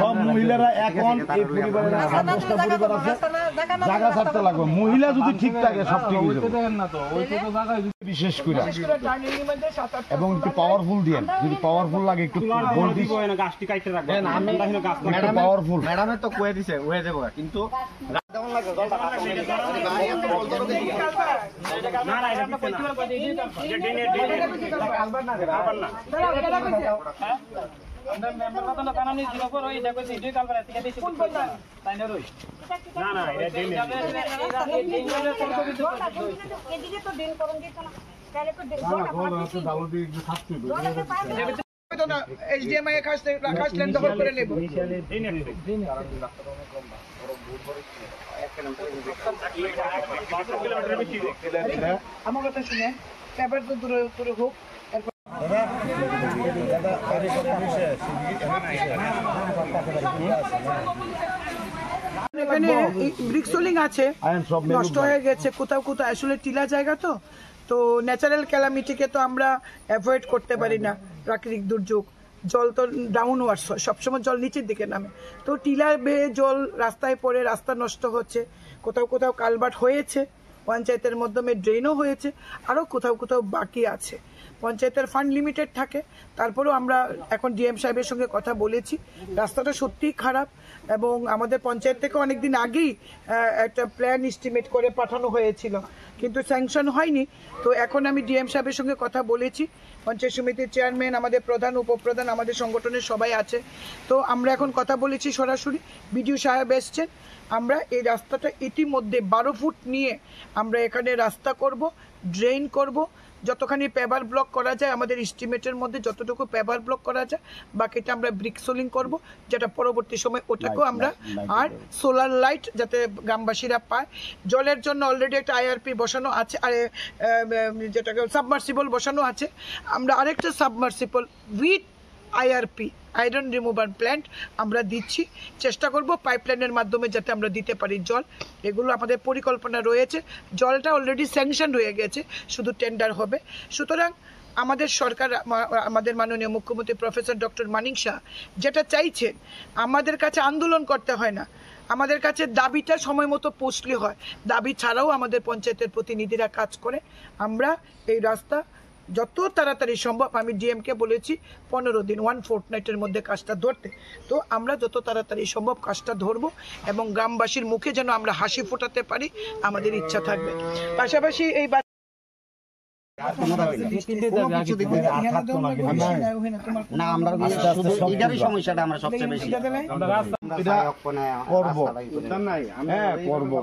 সব মহিলারা এখন এই পরিবারের 10টা পরিবার আছে, জায়গা ছাড়তে লাগবে। মহিলা যদি ঠিক থাকে সব ঠিক হয়ে যাবে। বিশেষ করে এবং একটু পাওয়ারফুল দিয়েন, যদি পাওয়ারফুল লাগে একটু ভোল্টেজ গাছটি কাটতে রাখবেন। ম্যাডাম পাওয়ারফুল, ম্যাডামে তো কয়ে দিছে হয়ে যাবে, কিন্তু কেমন লাগে জলটা না না এটা পরিবার করে দিই এটা আলবার না আমরা মেম্বার কথা না কানানি দিন পর ওই দেখো ভিডিও কল করে থেকে দিছি তাই না রই না না এটা দিন এদিকে তো দিন করুন দিত না তাহলে তো দিন না ডালো দিয়ে একটু থাকতে তো না এইচডিএমআই কাজলেন দখল করে নেব আমার কথা শুনে পেপার তো দূরে দূরে হোক। এখানে ব্রিক্সোলিং আছে, নষ্ট হয়ে গেছে কোথাও কোথাও, আসলে টিলা জায়গা তো তো ন্যাচারাল ক্যালামিটিকে তো আমরা অ্যাভয়েড করতে পারি না। প্রাকৃতিক দুর্যোগ, জল তো ডাউন ওয়ার্স হয়, সবসময় জল নিচের দিকে নামে, তো টিলা বেয়ে জল রাস্তায় পড়ে রাস্তা নষ্ট হচ্ছে। কোথাও কোথাও কালভার্ট হয়েছে, পঞ্চায়েতের মাধ্যমে ড্রেনও হয়েছে, আরও কোথাও কোথাও বাকি আছে। পঞ্চায়েতের ফান্ড লিমিটেড থাকে, তারপরেও আমরা এখন ডিএম সাহেবের সঙ্গে কথা বলেছি। রাস্তাটা সত্যিই খারাপ এবং আমাদের পঞ্চায়েত থেকে অনেকদিন আগেই একটা প্ল্যান এস্টিমেট করে পাঠানো হয়েছিল, কিন্তু স্যাংশন হয়নি। তো এখন আমি ডিএম সাহেবের সঙ্গে কথা বলেছি, পঞ্চায়েত সমিতির চেয়ারম্যান, আমাদের প্রধান, উপপ্রধান, আমাদের সংগঠনের সবাই আছে। তো আমরা এখন কথা বলেছি সরাসরি, বিডিও সাহেব এসছেন। আমরা এই রাস্তাটা ইতিমধ্যে 12 ফুট নিয়ে আমরা এখানে রাস্তা করব, ড্রেন করব, যতখানি পেভার ব্লক করা যায় আমাদের এস্টিমেটের মধ্যে যতটুকু পেভার ব্লক করা যায়, বাকিটা আমরা ব্রিক্সোলিং করব, যেটা পরবর্তী সময় ওটাকেও আমরা, আর সোলার লাইট যাতে গ্রামবাসীরা পায়। জলের জন্য অলরেডি একটা আইআরপি বসানো আছে, আর যেটাকে সাবমার্সিবল বসানো আছে। আমরা আরেকটা submersible with IRP, iron remover plant আমরা দিচ্ছি, চেষ্টা করব পাইপলাইনের মাধ্যমে যাতে আমরা দিতে পারি জল। এগুলো আমাদের পরিকল্পনা রয়েছে। জলটা অলরেডি স্যাংশন হয়ে গেছে, শুধু টেন্ডার হবে। সুতরাং আমাদের সরকার, আমাদের মাননীয় মুখ্যমন্ত্রী প্রফেসর ডক্টর মানিক শাহ যেটা চাইছেন, আমাদের কাছে আন্দোলন করতে হয় না, আমাদের কাছে দাবিটা সময় মতো পৌঁছলে হয়। দাবি ছাড়াও আমাদের পঞ্চায়েতের প্রতিনিধিরা কাজ করে। আমরা এই রাস্তা যত তাড়াতাড়ি সম্ভব, আমি ডিএমকে বলেছি 15 দিন, 1 ফোর্টনাইটের মধ্যে কাজটা ধরতে। তো আমরা যত তাড়াতাড়ি সম্ভব কাজটা ধরবো এবং গ্রামবাসীর মুখে যেন আমরা হাসি ফোটাতে পারি, আমাদের ইচ্ছা থাকবে। পাশাপাশি এই সমস্যাটা আমরা সবচেয়ে বেশি করবো।